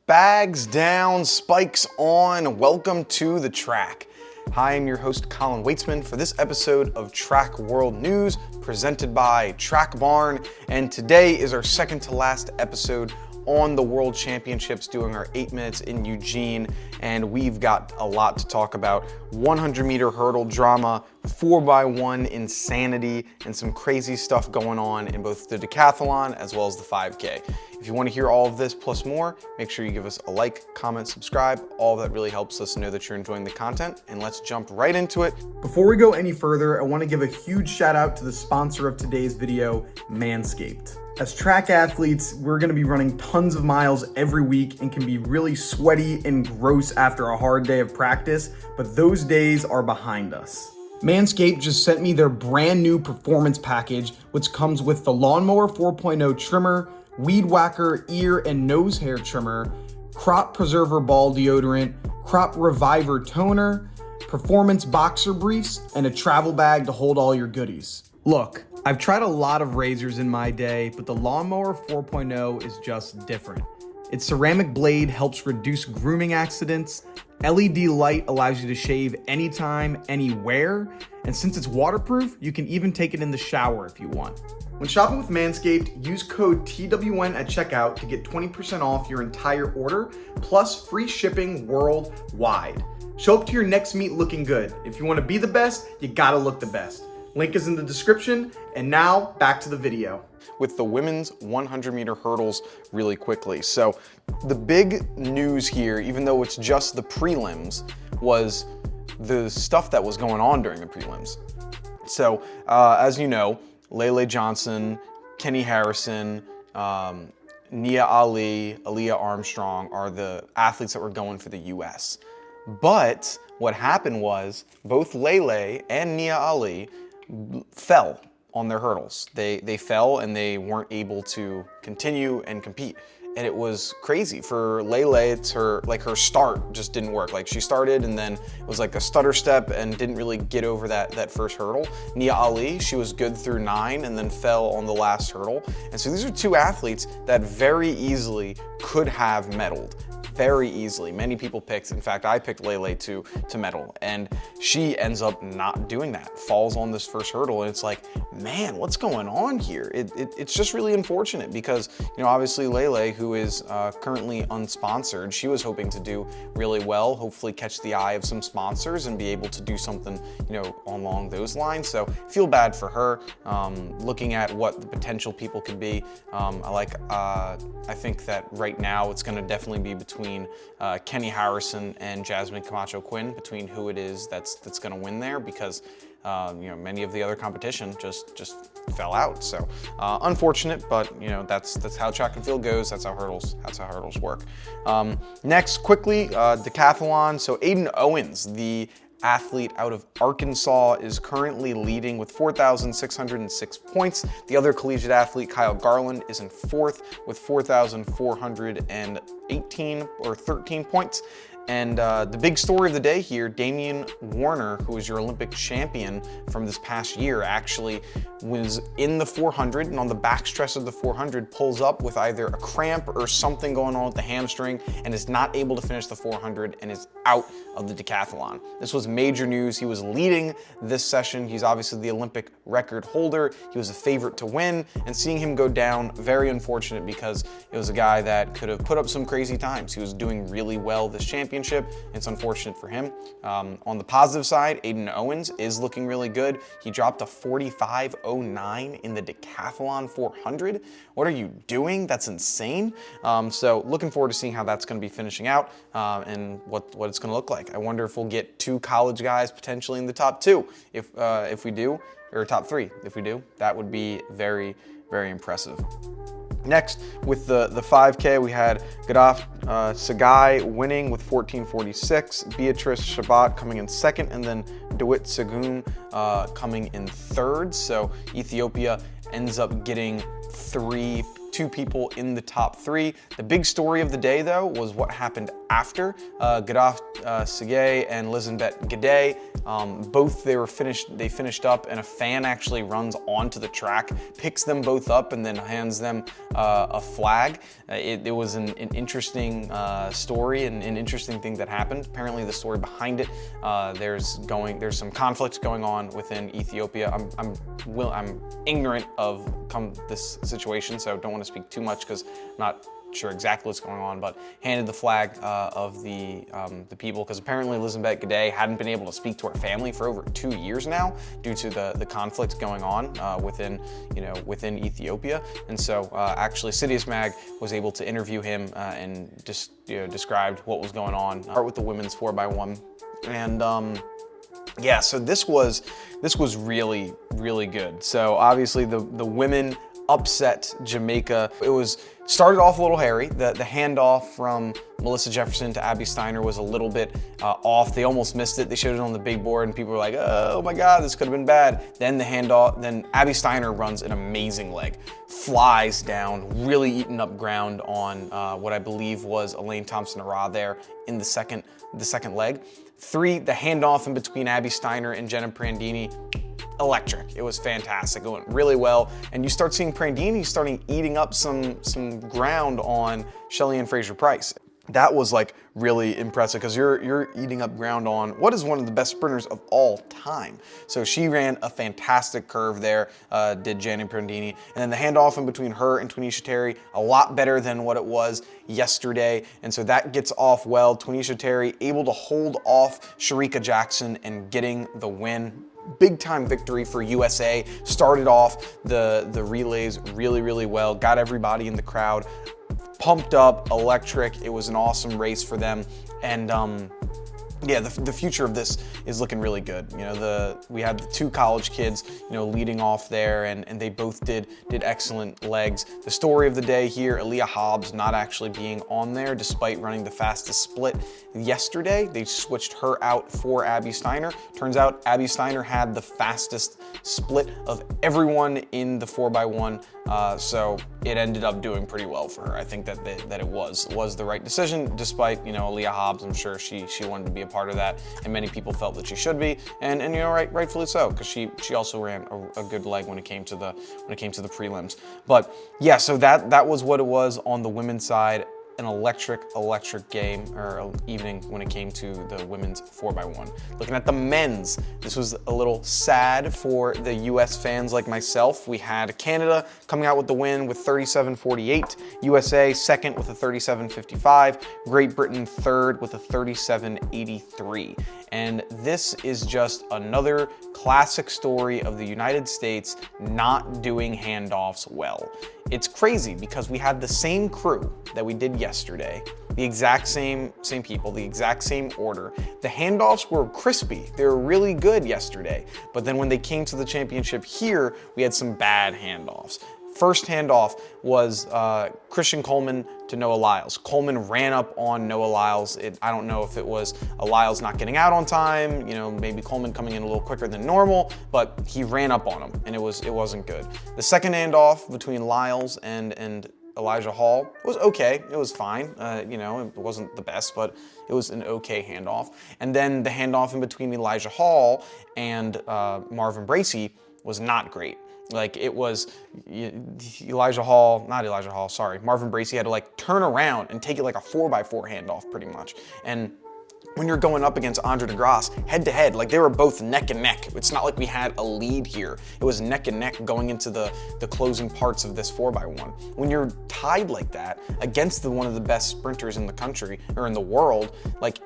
Bags down, spikes on, welcome to the track. Hi, I'm your host Colin Waitsman for this episode of Track World News presented by Track Barn, and today is our second to last episode on the World Championships, doing our 8 minutes in Eugene, and we've got a lot to talk about. 100-meter hurdle drama, 4x1 insanity, and some crazy stuff going on in both the decathlon as well as the 5K. If you want to hear all of this plus more, make sure you give us a like, comment, subscribe. All of that really helps us know that you're enjoying the content, and let's jump right into it. Before we go any further, I want to give a huge shout out to the sponsor of today's video, Manscaped. As track athletes, we're going to be running tons of miles every week and can be really sweaty and gross after a hard day of practice, but those days are behind us. Manscaped just sent me their brand new performance package, which comes with the Lawnmower 4.0 trimmer, Weed Whacker ear and nose hair trimmer, Crop Preserver ball deodorant, Crop Reviver toner, performance boxer briefs, and a travel bag to hold all your goodies. Look, I've tried a lot of razors in my day, but the Lawnmower 4.0 is just different. Its ceramic blade helps reduce grooming accidents, LED light allows you to shave anytime, anywhere, and since it's waterproof, you can even take it in the shower if you want. When shopping with Manscaped, use code TWN at checkout to get 20% off your entire order, plus free shipping worldwide. Show up to your next meet looking good. If you want to be the best, you gotta look the best. Link is in the description, and now back to the video. With the women's 100-meter hurdles really quickly. So the big news here, even though it's just the prelims, was the stuff that was going on during the prelims. So as you know, Lele Johnson, Kenny Harrison, Nia Ali, Aaliyah Armstrong are the athletes that were going for the US. But what happened was both Lele and Nia Ali fell on their hurdles. They fell and they weren't able to continue and compete. And it was crazy for Lele. It's her start just didn't work. Like, she started and then it was like a stutter step and didn't really get over that first hurdle. Nia Ali, she was good through 9 and then fell on the last hurdle. And so these are two athletes that very easily could have medaled. Very easily. Many people picked, in fact, I picked Lele to medal, and she ends up not doing that, falls on this first hurdle, and it's like, man, what's going on here? It's just really unfortunate because, you know, obviously Lele, who is currently unsponsored, she was hoping to do really well, hopefully catch the eye of some sponsors and be able to do something, you know, along those lines. So I feel bad for her, looking at what the potential people could be. I think that right now it's going to definitely be between Kenny Harrison and Jasmine Camacho Quinn, between who it is that's going to win there, because you know, many of the other competition just fell out. So unfortunate, but you know, that's how track and field goes. That's how hurdles work. Next, quickly, decathlon. So Ayden Owens, the athlete out of Arkansas, is currently leading with 4,606 points. The other collegiate athlete, Kyle Garland, is in fourth with 4,418 or 13 points. And the big story of the day here, Damian Warner, who was your Olympic champion from this past year, actually was in the 400, and on the backstretch of the 400 pulls up with either a cramp or something going on with the hamstring and is not able to finish the 400 and is out of the decathlon. This was major news. He was leading this session. He's obviously the Olympic record holder. He was a favorite to win, and seeing him go down, very unfortunate, because it was a guy that could have put up some crazy times. He was doing really well this championship. It's unfortunate for him. On the positive side, Ayden Owens is looking really good. He dropped a 45.09 in the decathlon 400. What are you doing? That's insane. So looking forward to seeing how that's going to be finishing out and what it's going to look like. I wonder if we'll get 2 college guys potentially in the top 2. If we do, or top 3 if we do, that would be very, very impressive. Next, with the 5K, we had Gadaf Sagai winning with 14:46, Beatrice Shabat coming in second, and then Dawit Segun coming in third. So Ethiopia ends up getting 2 2 people in the top 3. The big story of the day, though, was what happened after. Gadaf Sigay and Lizenbet Gade, both they finished up, and a fan actually runs onto the track, picks them both up, and then hands them a flag. It was an interesting story and an interesting thing that happened. Apparently, the story behind it, there's some conflict going on within Ethiopia. I'm ignorant of this situation, so don't want to speak too much because I'm not sure exactly what's going on, but handed the flag of the people, because apparently Lizenbet Gade hadn't been able to speak to her family for over 2 years now due to the conflict going on within Ethiopia. And so actually Sidious Mag was able to interview him and just described what was going on. Start with the women's 4x1, and yeah, so this was really, really good. So obviously the women upset Jamaica. It started off a little hairy. The handoff from Melissa Jefferson to Abby Steiner was a little bit off. They almost missed it. They showed it on the big board and people were like, oh my God, this could have been bad. Then the handoff, then Abby Steiner runs an amazing leg, flies down, really eating up ground on what I believe was Elaine Thompson-Arah there in the second leg. 3, the handoff in between Abby Steiner and Jenna Prandini, electric. It was fantastic. It went really well. And you start seeing Prandini starting eating up some ground on Shelly-Ann Fraser-Pryce. That was like really impressive because you're eating up ground on what is one of the best sprinters of all time. So she ran a fantastic curve there, did Janet Prandini. And then the handoff in between her and Twanisha Terry, a lot better than what it was yesterday. And so that gets off well. Twanisha Terry able to hold off Sharika Jackson and getting the win. Big time victory for USA. Started off the relays really, really well. Got everybody in the crowd pumped up, electric. It was an awesome race for them. And yeah, the future of this is looking really good. We had the 2 college kids, leading off there, and they both did excellent legs. The story of the day here, Aaliyah Hobbs not actually being on there despite running the fastest split yesterday. They switched her out for Abby Steiner. Turns out Abby Steiner had the fastest split of everyone in the 4x1, so it ended up doing pretty well for her. I think that it was the right decision, despite Aaliyah Hobbs. I'm sure she wanted to be a part of that, and many people felt that she should be, and rightfully so, because she also ran a good leg when it came to the prelims. But yeah, so that was what it was on the women's side. An electric game or evening when it came to the women's 4x1. Looking at the men's, this was a little sad for the US fans like myself. We had Canada coming out with the win with 37.48, USA second with a 37.55, Great Britain third with a 37.83. And this is just another classic story of the United States not doing handoffs well. It's crazy because we had the same crew that we did yesterday, the exact same people, the exact same order. The handoffs were crispy. They were really good yesterday. But then when they came to the championship here, we had some bad handoffs. First handoff was Christian Coleman to Noah Lyles. Coleman ran up on Noah Lyles. I don't know if it was Lyles not getting out on time, maybe Coleman coming in a little quicker than normal, but he ran up on him and it wasn't good. The second handoff between Lyles and Elijah Hall was okay. It was fine. It wasn't the best, but it was an okay handoff. And then the handoff in between Elijah Hall and Marvin Bracey was not great. Like, it was Marvin Bracey had to turn around and take it like a 4x4 handoff pretty much. And when you're going up against Andre DeGrasse head to head, they were both neck and neck. It's not like we had a lead here. It was neck and neck going into the closing parts of this 4x1. When you're tied like that against one of the best sprinters in the country or in the world,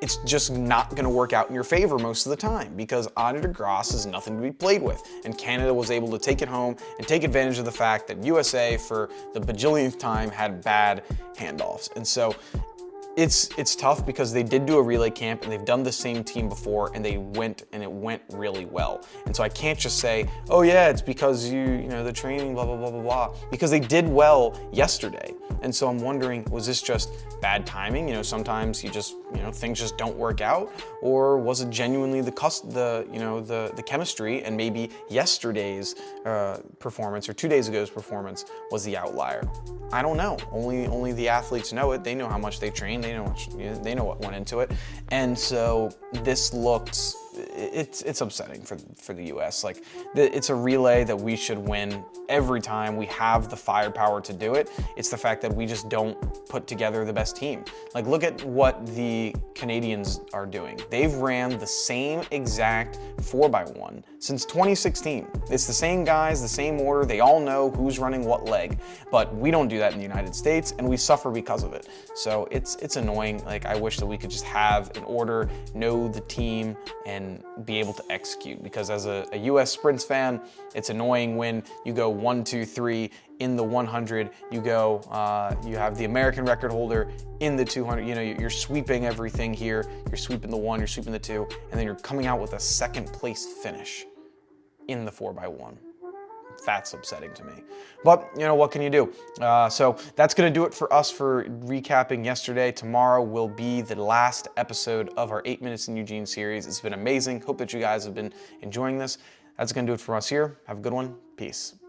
it's just not gonna work out in your favor most of the time because Andre DeGrasse is nothing to be played with. And Canada was able to take it home and take advantage of the fact that USA, for the bajillionth time, had bad handoffs. And so It's tough because they did do a relay camp and they've done the same team before and they went and it went really well. And so I can't just say, oh yeah, it's because you know, the training, blah, blah, blah, blah, blah, because they did well yesterday. And so I'm wondering, was this just bad timing? You know, sometimes you just, you know, things just don't work out, or was it genuinely the chemistry, and maybe yesterday's performance or 2 days ago's performance was the outlier? I don't know. Only the athletes know it. They know how much they train. They know what went into it. And so this looks, it's upsetting for the U.S. Like, it's a relay that we should win every time. We have the firepower to do it. It's the fact that we just don't put together the best team. Like, look at what the Canadians are doing. They've ran the same exact 4x1 since 2016. It's the same guys, the same order. They all know who's running what leg, but we don't do that in the United States, and we suffer because of it. So it's annoying. Like, I wish that we could just have an order, know the team, and be able to execute. Because as a US Sprints fan, it's annoying when you go 1, 2, 3 in the 100, you go, you have the American record holder in the 200, you know, you're sweeping everything here, you're sweeping the 1, you're sweeping the 2, and then you're coming out with a second place finish in the 4x1. That's upsetting to me. But, you know, what can you do? So that's gonna do it for us for recapping yesterday. Tomorrow will be the last episode of our 8 Minutes in Eugene series. It's been amazing. Hope that you guys have been enjoying this. That's gonna do it for us here. Have a good one. Peace.